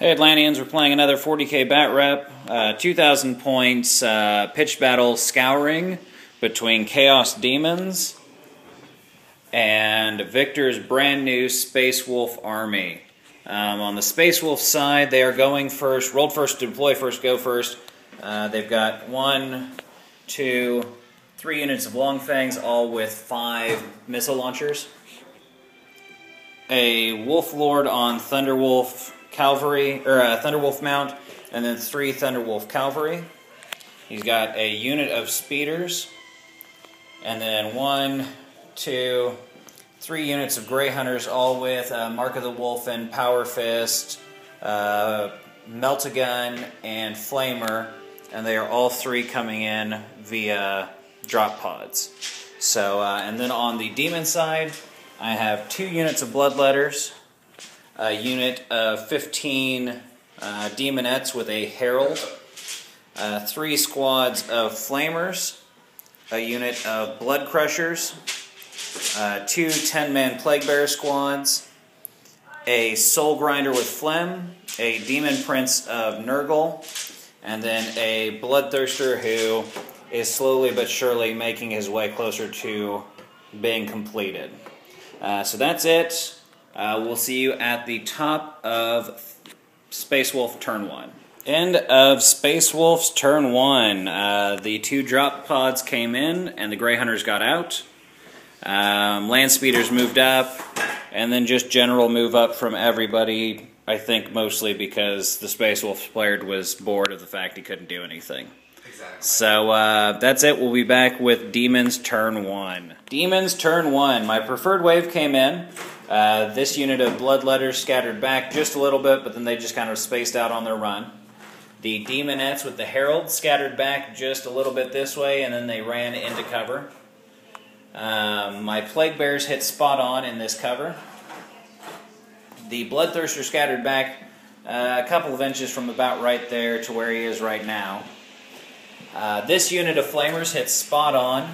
Hey Atlanteans, we're playing another 40k bat rep, 2,000 points pitch battle Scouring between Chaos Demons and Victor's brand new Space Wolf army. On the Space Wolf side, they are going first, rolled first, deploy first, go first. They've got 1, 2, 3 units of Long Fangs, all with 5 missile launchers. A Wolf Lord on Thunderwolf Cavalry, or Thunderwolf Mount, and then 3 Thunderwolf Cavalry. He's got a unit of speeders, and then 1, 2, 3 units of Grey Hunters, all with Mark of the Wolf and Power Fist, Melt-A-Gun, and Flamer, and they are all 3 coming in via drop pods. So, and then on the Demon side, I have 2 units of Bloodletters, a unit of 15 Demonettes with a Herald, 3 squads of Flamers, a unit of Blood Crushers, 2 10-man Plague Bearer squads, a Soul Grinder with Phlegm, a Demon Prince of Nurgle, and then a Bloodthirster who is slowly but surely making his way closer to being completed. So that's it. We'll see you at the top of Space Wolf turn 1. End of Space Wolf's turn 1. The 2 drop pods came in and the Grey Hunters got out. Land Speeders moved up, and then just general move up from everybody, I think mostly because the Space Wolf player was bored of the fact he couldn't do anything. Exactly. So that's it. We'll be back with Demons turn 1. Demons turn 1. My preferred wave came in. This unit of Bloodletters scattered back just a little bit, but then they just kind of spaced out on their run. The Demonettes with the Herald scattered back just a little bit this way, and then they ran into cover. My Plague Bears hit spot on in this cover. The Bloodthirster scattered back a couple of inches from about right there to where he is right now. This unit of Flamers hit spot on,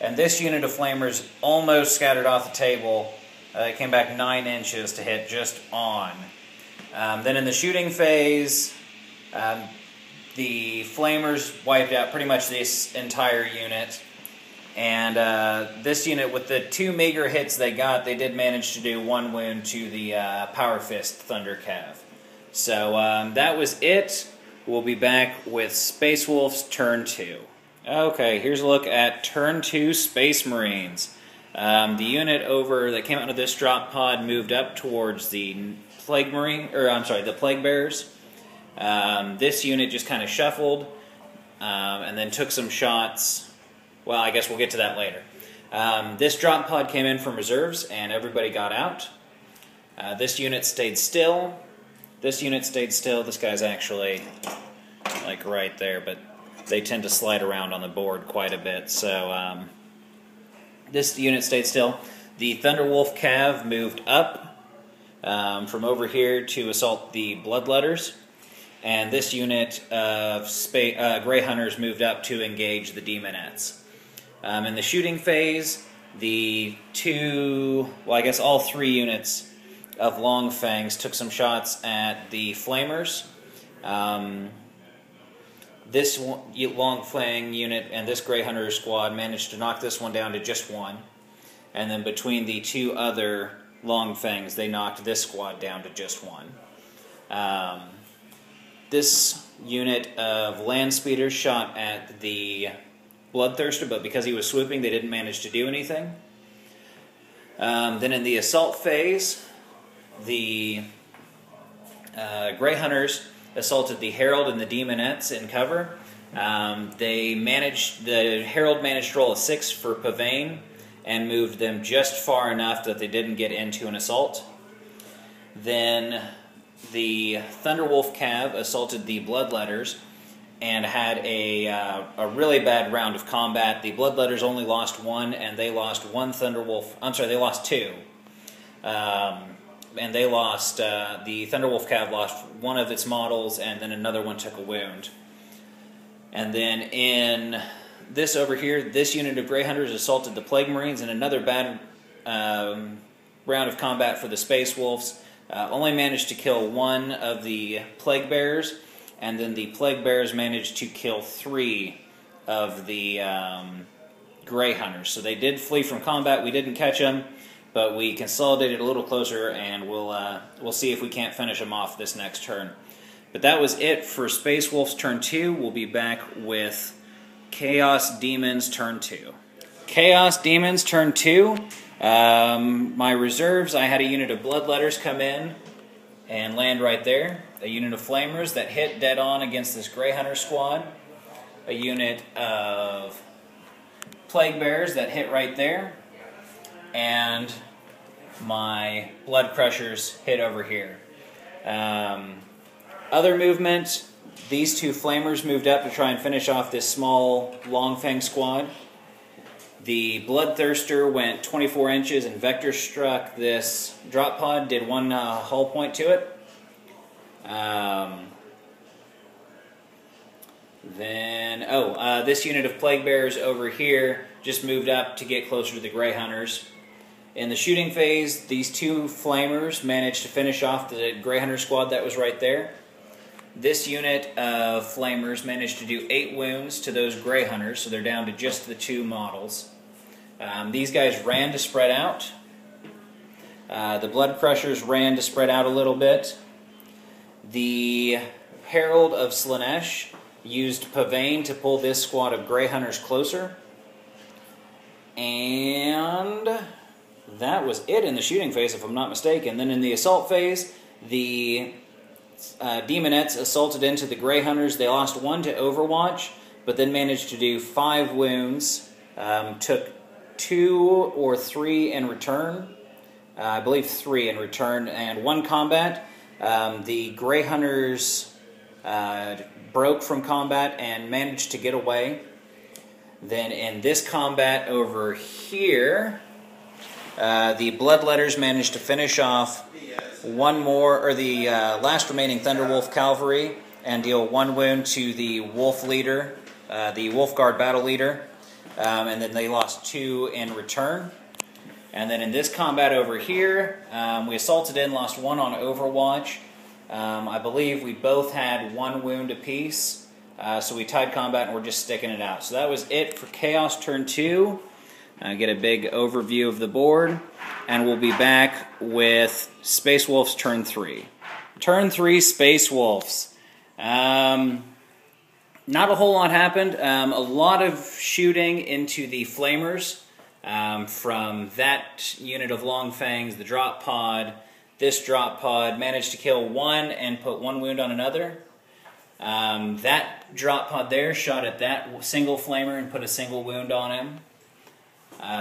and this unit of Flamers almost scattered off the table. It came back 9 inches to hit just on. Then in the shooting phase, the Flamers wiped out pretty much this entire unit. And this unit, with the 2 meager hits they got, they did manage to do 1 wound to the Power Fist Thunder Cav. So that was it. We'll be back with Space Wolf's turn 2. Okay, here's a look at turn 2 Space Marines. The unit over that came out of this drop pod moved up towards the Plague Bearers. This unit just kind of shuffled and then took some shots. Well, I guess we'll get to that later. This drop pod came in from reserves and everybody got out. This unit stayed still. This unit stayed still. This guy's actually like right there, but they tend to slide around on the board quite a bit. So this unit stayed still. The Thunderwolf Cav moved up from over here to assault the Bloodletters. And this unit of Grey Hunters moved up to engage the Demonettes. In the shooting phase, the all 3 units of Long Fangs took some shots at the Flamers. This Long Fang unit and this Grey Hunter squad managed to knock this one down to just 1. And then between the 2 other Long Fangs, they knocked this squad down to just 1. This unit of Land Speeders shot at the Bloodthirster, but because he was swooping, they didn't manage to do anything. Then in the assault phase, the Grey Hunters assaulted the Herald and the Demonettes in cover. The Herald managed to roll a 6 for Pavane and moved them just far enough that they didn't get into an assault. Then the Thunderwolf Cav assaulted the Bloodletters and had a really bad round of combat. The Bloodletters only lost 1, and they lost 1 Thunderwolf. I'm sorry, they lost 2. And they lost, the Thunderwolf Cav lost 1 of its models, and then another one took a wound. And then in this over here, this unit of Grey Hunters assaulted the Plague Marines, and another bad round of combat for the Space Wolves. only managed to kill one of the Plague Bears, and then the Plague Bears managed to kill 3 of the Grey Hunters. So they did flee from combat. We didn't catch them, but we consolidated a little closer, and we'll see if we can't finish them off this next turn. But that was it for Space Wolves turn 2. We'll be back with Chaos Demons turn 2. Chaos Demons turn 2. My reserves, I had a unit of Bloodletters come in and land right there. A unit of Flamers that hit dead on against this Grey Hunter squad. A unit of Plague Bears that hit right there. And my Blood Crushers hit over here. Other movement, these 2 Flamers moved up to try and finish off this small Longfang squad. The Bloodthirster went 24 inches and vector struck this drop pod, did 1 hull point to it. This unit of Plague Bears over here just moved up to get closer to the Grey Hunters. In the shooting phase, these 2 Flamers managed to finish off the Grey Hunter squad that was right there. This unit of Flamers managed to do 8 wounds to those Grey Hunters, so they're down to just the 2 models. These guys ran to spread out. The Blood Crushers ran to spread out a little bit. The Herald of Slaanesh used Pavane to pull this squad of Grey Hunters closer. And that was it in the shooting phase, if I'm not mistaken. Then in the assault phase, the Demonettes assaulted into the Grey Hunters. They lost 1 to Overwatch, but then managed to do 5 wounds. Took 2 or 3 in return. I believe 3 in return, and 1 combat. The Grey Hunters broke from combat and managed to get away. Then in this combat over here, the Bloodletters managed to finish off the last remaining Thunderwolf Cavalry and deal 1 wound to the Wolf Leader, the Wolf Guard Battle Leader, and then they lost 2 in return. And then in this combat over here, we assaulted in, lost 1 on Overwatch. I believe we both had 1 wound apiece, so we tied combat and we're just sticking it out. So that was it for Chaos turn 2. Get a big overview of the board, and we'll be back with Space Wolves turn 3. Turn 3 Space Wolves. Not a whole lot happened. A lot of shooting into the Flamers from that unit of Long Fangs, the drop pod. This drop pod managed to kill 1 and put 1 wound on another. That drop pod there shot at that single Flamer and put a single wound on him.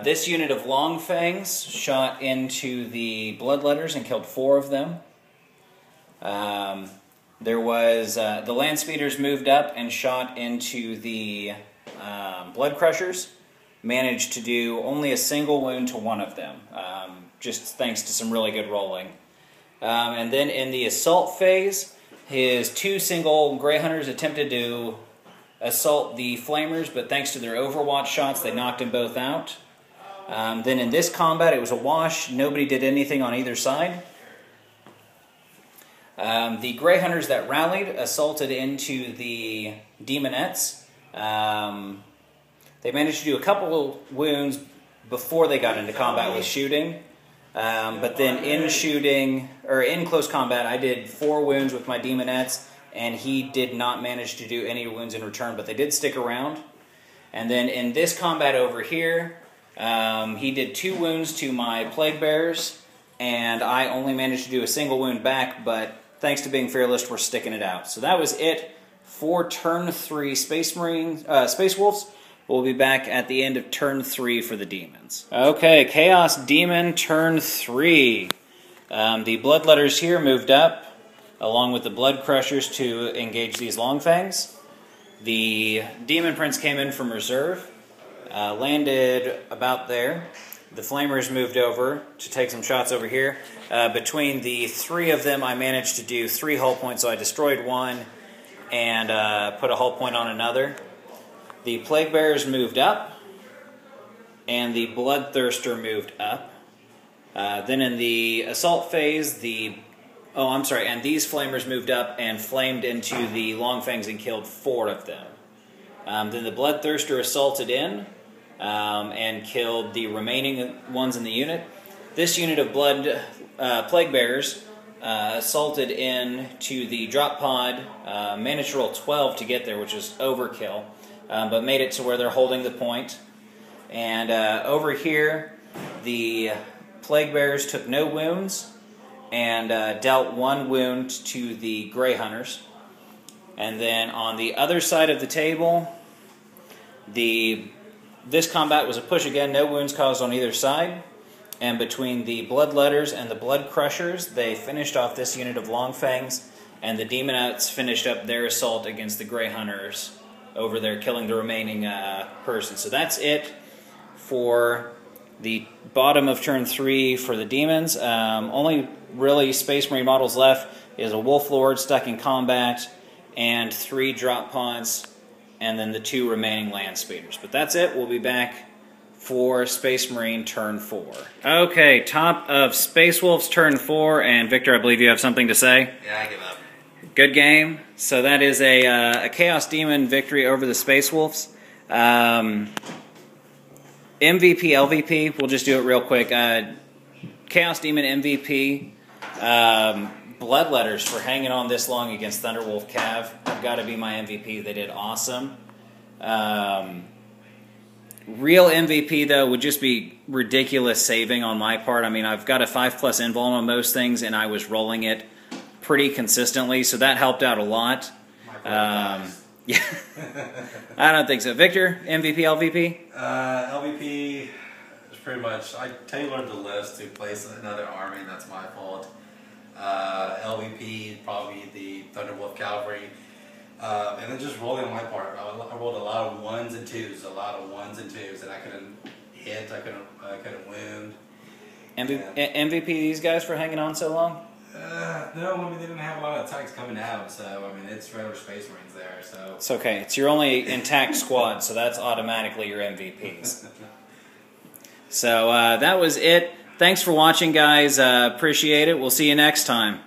This unit of Long Fangs shot into the Bloodletters and killed 4 of them. There was the Land Speeders moved up and shot into the Blood Crushers. Managed to do only a single wound to 1 of them, just thanks to some really good rolling. And then in the assault phase, his 2 single Grey Hunters attempted to assault the Flamers, but thanks to their Overwatch shots, they knocked them both out. Then in this combat, it was a wash. Nobody did anything on either side. The Grey Hunters that rallied assaulted into the Demonettes. They managed to do a couple of wounds before they got into combat with shooting. But then in close combat, I did 4 wounds with my Demonettes, and he did not manage to do any wounds in return, but they did stick around. And then in this combat over here, he did 2 wounds to my Plague Bears, and I only managed to do a single wound back, but thanks to being fearless, we're sticking it out. So that was it for turn 3 Space Wolves. We'll be back at the end of turn 3 for the Demons. Okay, Chaos Demon turn 3. The Bloodletters here moved up, along with the Blood Crushers, to engage these Longfangs. The Demon Prince came in from reserve, landed about there. The Flamers moved over to take some shots over here. Between the 3 of them, I managed to do 3 hull points, so I destroyed 1 and put a hull point on another. The Plague Bearers moved up, and the Bloodthirster moved up. Then in the assault phase, the Oh, I'm sorry. And these flamers moved up and flamed into the Longfangs and killed 4 of them. Then the Bloodthirster assaulted in and killed the remaining ones in the unit. This unit of Plague Bearers assaulted in to the drop pod. Managed to roll 12 to get there, which is overkill, but made it to where they're holding the point. And over here, the Plague Bearers took no wounds and dealt 1 wound to the Grey Hunters. And then on the other side of the table, this combat was a push again, no wounds caused on either side. And between the Bloodletters and the Blood Crushers, they finished off this unit of Longfangs, and the Demonites finished up their assault against the Grey Hunters over there, killing the remaining person. So that's it for the bottom of turn 3 for the Demons. Only really Space Marine models left is a Wolf Lord stuck in combat, and 3 drop pods, and then the 2 remaining land speeders. But that's it. We'll be back for Space Marine turn 4. Okay, top of Space Wolves turn 4, and Victor, I believe you have something to say? Yeah, I give up. Good game. So that is a Chaos Demon victory over the Space Wolves. MVP, LVP, we'll just do it real quick. Chaos Demon MVP, Bloodletters for hanging on this long against Thunderwolf Cav have got to be my MVP. They did awesome. Real MVP, though, would just be ridiculous saving on my part. I mean, I've got a 5+ invuln on most things, and I was rolling it pretty consistently, so that helped out a lot. Yeah, I don't think so. Victor, MVP, LVP? LVP is pretty much, I tailored the list to place another army, and that's my fault. LVP, probably the Thunderwolf Cavalry. And then just rolling on my part. I rolled a lot of 1s and 2s, and I couldn't hit, I couldn't wound. MVP these guys for hanging on so long? No, I mean, they didn't have a lot of attacks coming out, so, I mean, it's regular Space Marines there, so. It's okay. It's your only intact squad, so that's automatically your MVPs. So, that was it. Thanks for watching, guys. Appreciate it. We'll see you next time.